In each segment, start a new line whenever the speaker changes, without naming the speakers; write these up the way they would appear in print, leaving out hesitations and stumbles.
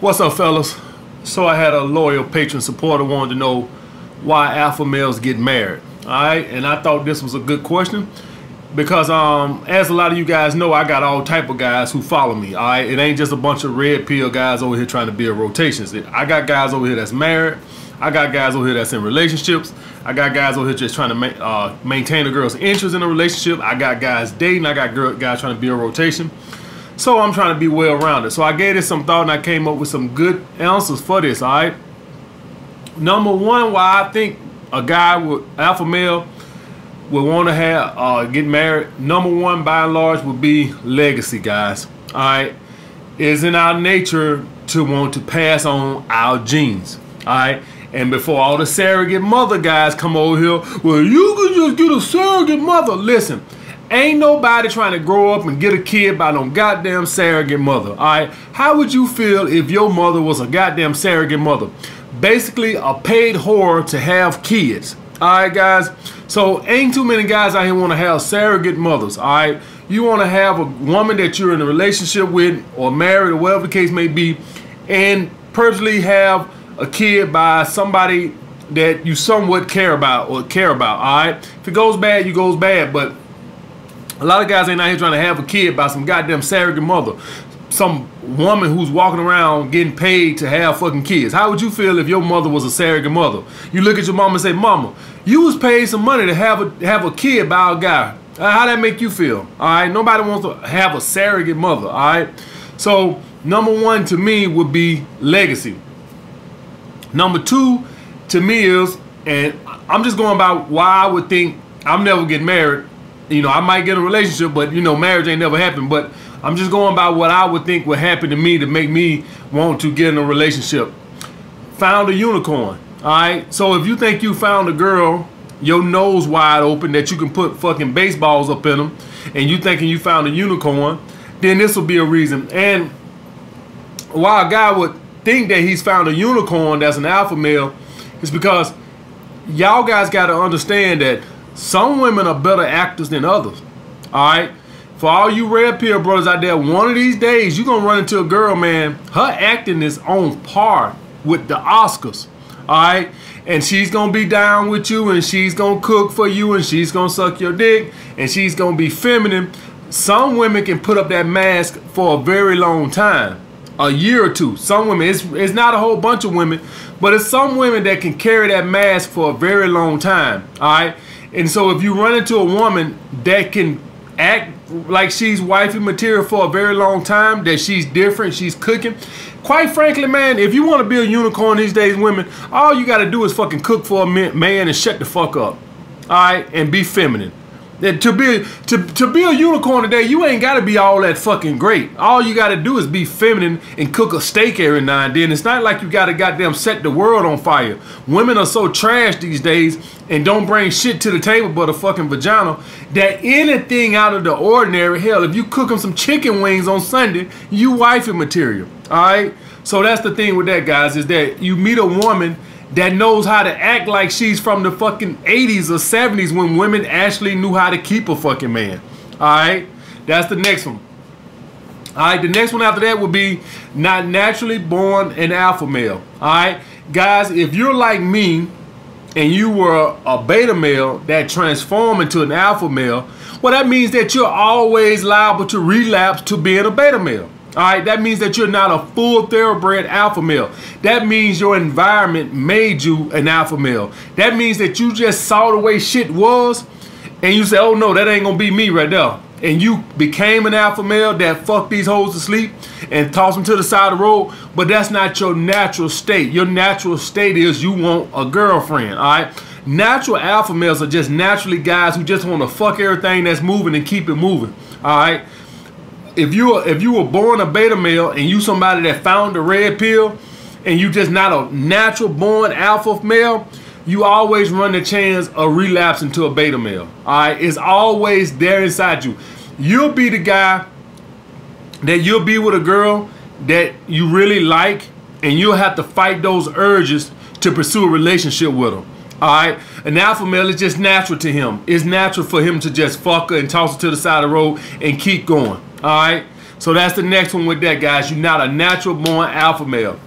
What's up, fellas? So I had a loyal patron supporter wanted to know why alpha males get married. Alright, and I thought this was a good question because as a lot of you guys know, I got all type of guys who follow me. Alright, it ain't just a bunch of red pill guys over here trying to build rotations. I got guys over here that's married. I got guys over here that's in relationships. I got guys over here just trying to maintain a girl's interest in a relationship. I got guys dating. I got guys trying to build rotation. So I'm trying to be well-rounded. So I gave this some thought and I came up with some good answers for this, all right? Number one, why I think a guy with alpha male would want to have get married, number one by and large would be legacy, guys. All right, it's in our nature to want to pass on our genes. All right, and before all the surrogate mother guys come over here, well, you could just get a surrogate mother. Listen, ain't nobody trying to grow up and get a kid by no goddamn surrogate mother. All right, how would you feel if your mother was a goddamn surrogate mother? Basically a paid whore to have kids. Alright, guys, so ain't too many guys out here want to have surrogate mothers. Alright, you want to have a woman that you're in a relationship with or married or whatever the case may be, and personally have a kid by somebody that you somewhat care about. Alright, if it goes bad, you goes bad, but a lot of guys ain't out here trying to have a kid by some goddamn surrogate mother, some woman who's walking around getting paid to have fucking kids. How would you feel if your mother was a surrogate mother? You look at your mama and say, "Mama, you was paid some money to have a kid by a guy." How that make you feel? All right, nobody wants to have a surrogate mother. All right, so number one to me would be legacy. Number two to me is, and I'm just going about why I would think I'm never getting married. You know, I might get a relationship, but you know, marriage ain't never happened. But I'm just going by what I would think would happen to me to make me want to get in a relationship. Found a unicorn. Alright, so if you think you found a girl, your nose wide open, that you can put fucking baseballs up in them, and you thinking you found a unicorn, then this will be a reason. And why a guy would think that he's found a unicorn that's an alpha male is because y'all guys got to understand that some women are better actors than others. Alright? For all you red pill brothers out there, one of these days you're gonna run into a girl, man. Her acting is on par with the Oscars. Alright? And she's gonna be down with you, and she's gonna cook for you, and she's gonna suck your dick, and she's gonna be feminine. Some women can put up that mask for a very long time. A year or two. Some women, it's not a whole bunch of women, but it's some women that can carry that mask for a very long time. Alright? And so if you run into a woman that can act like she's wifey material for a very long time, that she's different, she's cooking, quite frankly, man, if you want to be a unicorn these days, women, all you got to do is fucking cook for a man and shut the fuck up. Alright, and be feminine. To be a unicorn today, you ain't got to be all that fucking great. All you got to do is be feminine and cook a steak every now and then. It's not like you got to goddamn set the world on fire. Women are so trash these days and don't bring shit to the table but a fucking vagina that anything out of the ordinary, hell, if you cook them some chicken wings on Sunday, you wifey material. Alright? So that's the thing with that, guys, is that you meet a woman that knows how to act like she's from the fucking 80s or 70s when women actually knew how to keep a fucking man. Alright? That's the next one. Alright, the next one after that would be not naturally born an alpha male. Alright? Guys, if you're like me and you were a beta male that transformed into an alpha male, well, that means that you're always liable to relapse to being a beta male. Alright, that means that you're not a full thoroughbred alpha male. That means your environment made you an alpha male. That means that you just saw the way shit was and you said, "Oh no, that ain't gonna be me right there." And you became an alpha male that fucked these hoes to sleep and tossed them to the side of the road. But that's not your natural state. Your natural state is you want a girlfriend. Alright, natural alpha males are just naturally guys who just want to fuck everything that's moving and keep it moving. Alright, if you were born a beta male and you somebody that found the red pill and you just not a natural born alpha male, you always run the chance of relapsing to a beta male. Alright, it's always there inside you. You'll be the guy that you'll be with a girl that you really like, and you'll have to fight those urges to pursue a relationship with her. Alright, an alpha male is just natural to him. It's natural for him to just fuck her and toss her to the side of the road and keep going. Alright, So that's the next one with that, guys. You're not a natural born alpha male.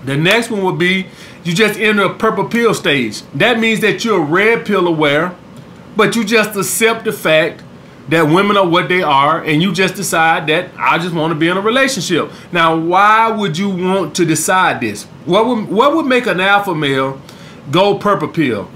The next one would be you just enter a purple pill stage. That means that you're red pill aware, but you just accept the fact that women are what they are, and you just decide that I just want to be in a relationship. Now, why would you want to decide this? What would make an alpha male go purple pill?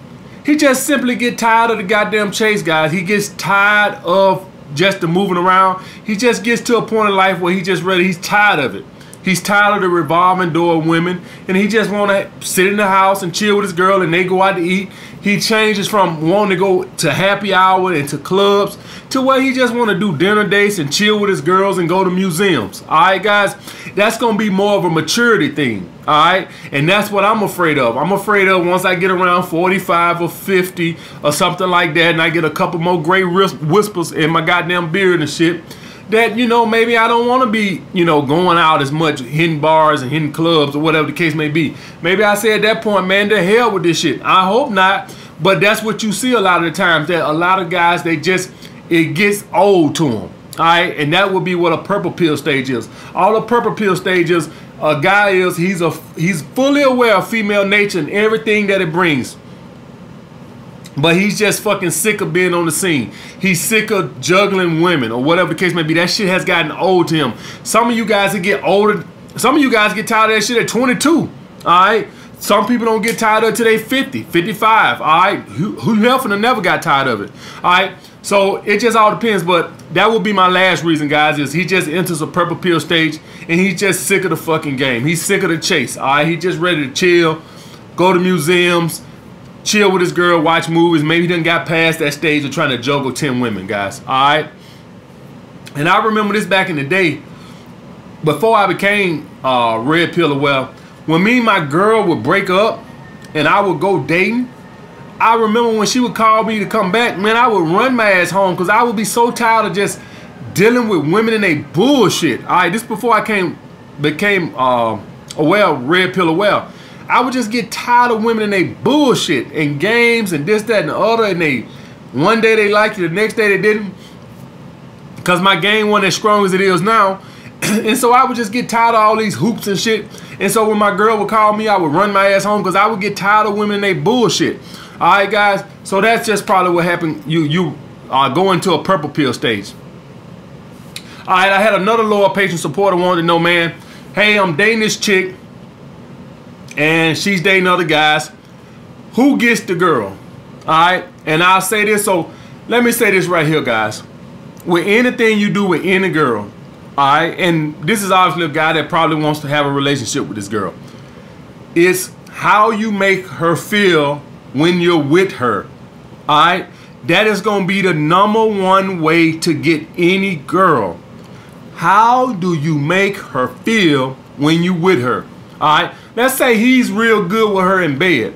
He just simply get tired of the goddamn chase, guys. He gets tired of just the moving around. He just gets to a point in life where he's tired of it. He's tired of the revolving door of women, and he just want to sit in the house and chill with his girl, and they go out to eat. He changes from wanting to go to happy hour and to clubs to where he just want to do dinner dates and chill with his girls and go to museums. All right, guys, that's going to be more of a maturity thing. All right, and that's what I'm afraid of. I'm afraid of once I get around 45 or 50 or something like that, and I get a couple more gray whispers in my goddamn beard and shit, that, you know, maybe I don't want to be, you know, going out as much, hitting bars and hitting clubs or whatever the case may be. Maybe I say at that point, man, to hell with this shit. I hope not, but that's what you see a lot of the times, that a lot of guys, it gets old to them. All right, and that would be what a purple pill stage is. All the purple pill stages, a guy is, he's fully aware of female nature and everything that it brings. But he's just fucking sick of being on the scene. He's sick of juggling women or whatever the case may be. That shit has gotten old to him. Some of you guys that get older, some of you guys get tired of that shit at 22. All right. Some people don't get tired of it till they 50, 55. All right. Who never got tired of it. All right. So it just all depends. But that would be my last reason, guys, is he just enters a purple pill stage and he's just sick of the fucking game. He's sick of the chase. All right. He's just ready to chill, go to museums, chill with his girl, watch movies. Maybe he done got past that stage of trying to juggle 10 women, guys. All right. And I remember this back in the day, before I became red pill aware, when me and my girl would break up and I would go dating, I remember when she would call me to come back, man, I would run my ass home because I would be so tired of just dealing with women and they bullshit. All right, this before I became aware, red pill aware. I would just get tired of women and they bullshit and games and this, that, and the other. And one day they liked you, the next day they didn't. Because my game wasn't as strong as it is now. And so I would just get tired of all these hoops and shit. And so when my girl would call me, I would run my ass home because I would get tired of women and they bullshit. All right, guys. So that's just probably what happened. You go into a purple pill stage. All right, I had another loyal patron supporter wanted to know, man, hey, I'm dating this chick and she's dating other guys. Who gets the girl? All right, and I'll say this. So let me say this right here, guys. With anything you do with any girl, all right, and this is obviously a guy that probably wants to have a relationship with this girl. It's how you make her feel when you're with her. All right, that is going to be the #1 way to get any girl. How do you make her feel when you with her? All right, let's say he's real good with her in bed.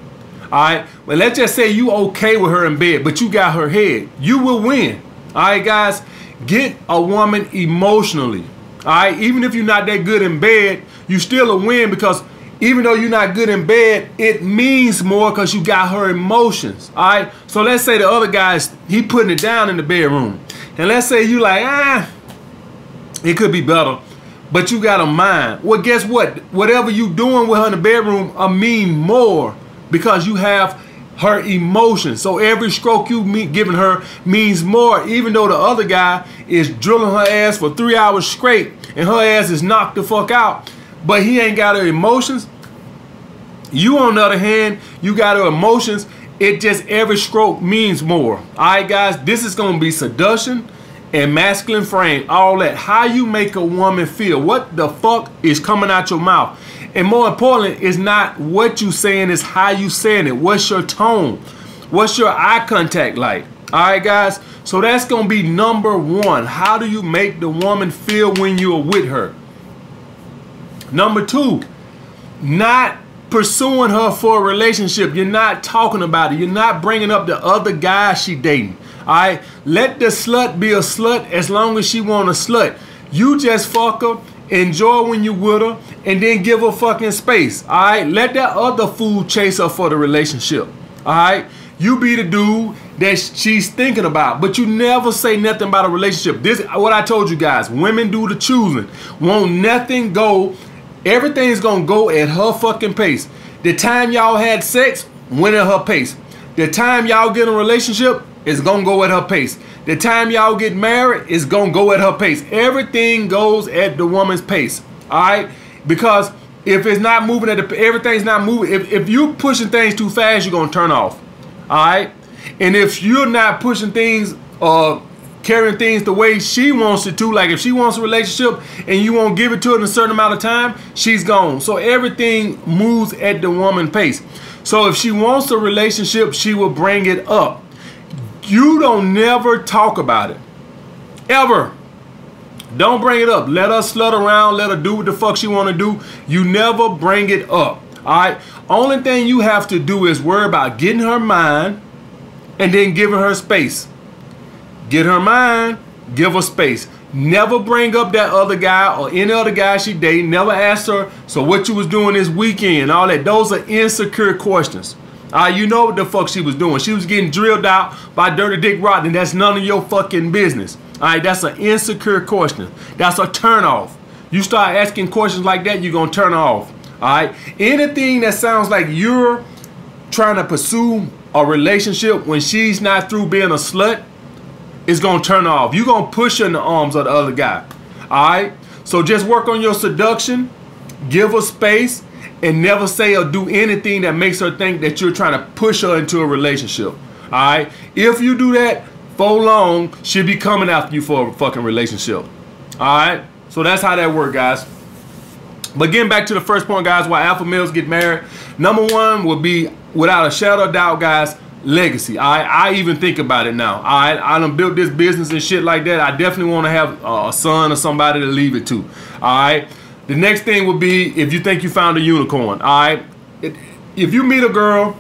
All right, well, let's just say you okay with her in bed, but you got her head. You will win. All right, guys, get a woman emotionally. All right, even if you're not that good in bed, you still a win, because even though you're not good in bed, it means more because you got her emotions. All right, so let's say the other guy's, he putting it down in the bedroom, and let's say you like, it could be better, but you got a mind. Well, guess what? Whatever you doing with her in the bedroom mean more because you have her emotions. So every stroke you giving her means more, even though the other guy is drilling her ass for 3 hours straight and her ass is knocked the fuck out, but he ain't got her emotions. You, on the other hand, you got her emotions. It just, every stroke means more. All right, guys, this is going to be seduction and masculine frame, all that. How you make a woman feel. What the fuck is coming out your mouth? And more importantly, it's not what you saying, it's how you saying it. What's your tone? What's your eye contact like? All right, guys. So that's going to be #1. How do you make the woman feel when you're with her? #2, not pursuing her for a relationship. You're not talking about it. You're not bringing up the other guy she dating. All right, let the slut be a slut as long as she want a slut. You just fuck her, enjoy when you with her, and then give her fucking space. All right, let that other fool chase her for the relationship. All right, You be the dude that she's thinking about, but you never say nothing about a relationship. This what I told you guys. Women do the choosing. Won't nothing go. Everything's gonna go at her fucking pace. The time y'all had sex went at her pace. The time y'all get in a relationship is gonna go at her pace. The time y'all get married is gonna go at her pace. Everything goes at the woman's pace. All right, because if it's not moving at the, everything's not moving. If you're pushing things too fast, you're gonna turn off. All right, and if you're not pushing things, carrying things the way she wants it to, like if she wants a relationship and you won't give it to her in a certain amount of time, she's gone. So everything moves at the woman's pace. So if she wants a relationship, she will bring it up. You don't never talk about it, ever. Don't bring it up. Let her slut around. Let her do what the fuck she want to do. You never bring it up. All right. Only thing you have to do is worry about getting her mind and then giving her space. Get her mind, give her space. Never bring up that other guy or any other guy she dating. Never ask her, so what you was doing this weekend, all that. Those are insecure questions. You know what the fuck she was doing. She was getting drilled out by Dirty Dick Rodney. That's none of your fucking business. All right, that's an insecure question. That's a turn off. You start asking questions like that, you're going to turn her off. All right, anything that sounds like you're trying to pursue a relationship when she's not through being a slut, it's going to turn her off. You're going to push her in the arms of the other guy. All right, so just work on your seduction, give her space, and never say or do anything that makes her think that you're trying to push her into a relationship. All right, if you do that, for long, she'll be coming after you for a fucking relationship. All right, so that's how that works, guys. But getting back to the first point, guys, why alpha males get married. Number one would be, without a shadow of doubt, guys, legacy. I even think about it now. I done built this business and shit like that. I definitely want to have a son or somebody to leave it to. All right. The next thing would be if you think you found a unicorn. All right. If you meet a girl,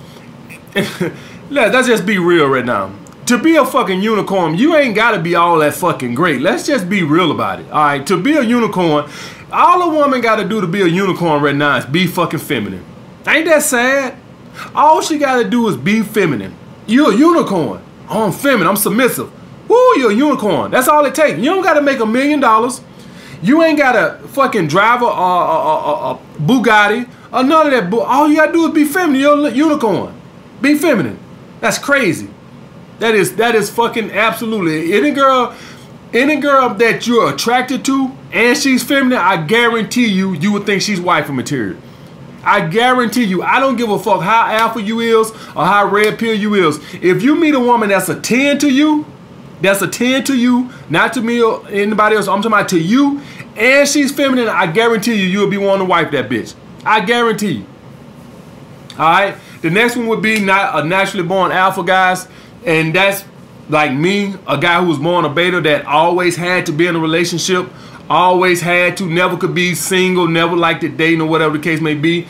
let's just be real right now. To be a fucking unicorn, you ain't got to be all that fucking great. Let's just be real about it. All right. To be a unicorn, all a woman got to do to be a unicorn right now is be fucking feminine. Ain't that sad? All she got to do is be feminine. You're a unicorn. Oh, I'm feminine. I'm submissive. Woo, you're a unicorn. That's all it takes. You don't got to make $1 million. You ain't got to fucking drive a Bugatti or none of that. All you got to do is be feminine. You're a unicorn. Be feminine. That's crazy. That is fucking absolutely. Any girl that you're attracted to and she's feminine, I guarantee you would think she's wifey material. I guarantee you. I don't give a fuck how alpha you is or how red pill you is. If you meet a woman that's a 10 to you, not to me or anybody else, I'm talking about to you, and she's feminine, I guarantee you'll be wanting to wipe that bitch. I guarantee you. All right. The next one would be not a naturally born alpha, guys. And that's like me, a guy who was born a beta that always had to be in a relationship, always had to, never could be single, never liked it dating or whatever the case may be.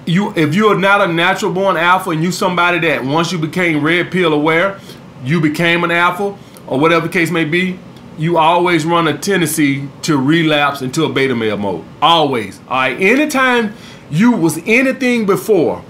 If you're not a natural born alpha and you somebody that once you became red pill aware, you became an alpha or whatever the case may be, you always run a tendency to relapse into a beta male mode. Always. All right. Anytime you was anything before,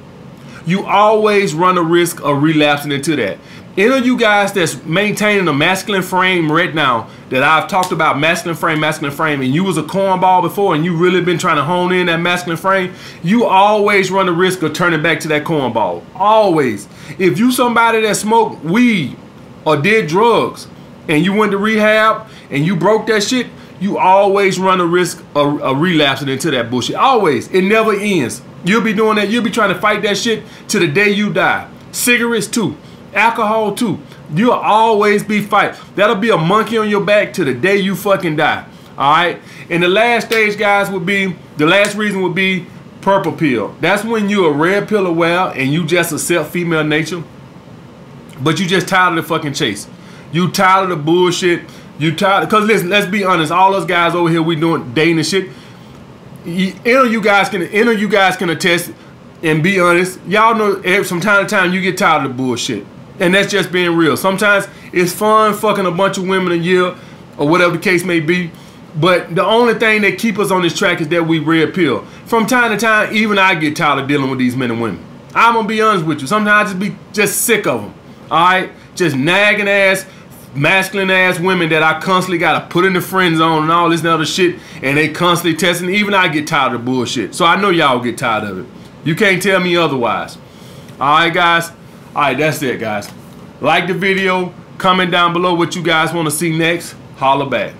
you always run a risk of relapsing into that. Any of you guys that's maintaining a masculine frame right now, that I've talked about masculine frame, and you was a cornball before and you really been trying to hone in that masculine frame, you always run the risk of turning back to that cornball. Always. If you somebody that smoked weed or did drugs and you went to rehab and you broke that shit, you always run the risk of relapsing into that bullshit. Always. It never ends. You'll be doing that. You'll be trying to fight that shit to the day you die. Cigarettes too. Alcohol too. You'll always be fighting. That'll be a monkey on your back to the day you fucking die. All right. And the last stage, guys, would be, the last reason would be purple pill. That's when you're a red pill aware and you just accept female nature, but you just tired of the fucking chase. You tired of the bullshit. You tired, because listen, let's be honest, all those guys over here, we doing dating and shit. Any of you guys can attest and be honest. Y'all know from time to time you get tired of the bullshit. And that's just being real. Sometimes it's fun fucking a bunch of women a year or whatever the case may be. But the only thing that keep us on this track is that we red pill. From time to time, even I get tired of dealing with these men and women. I'm gonna be honest with you. Sometimes I just be sick of them. All right, just nagging ass, masculine ass women that I constantly gotta put in the friend zone and all this and other shit, and they constantly testing. Even I get tired of the bullshit. So I know y'all get tired of it. You can't tell me otherwise. All right, guys. All right, that's it, guys. Like the video. Comment down below what you guys want to see next. Holla back.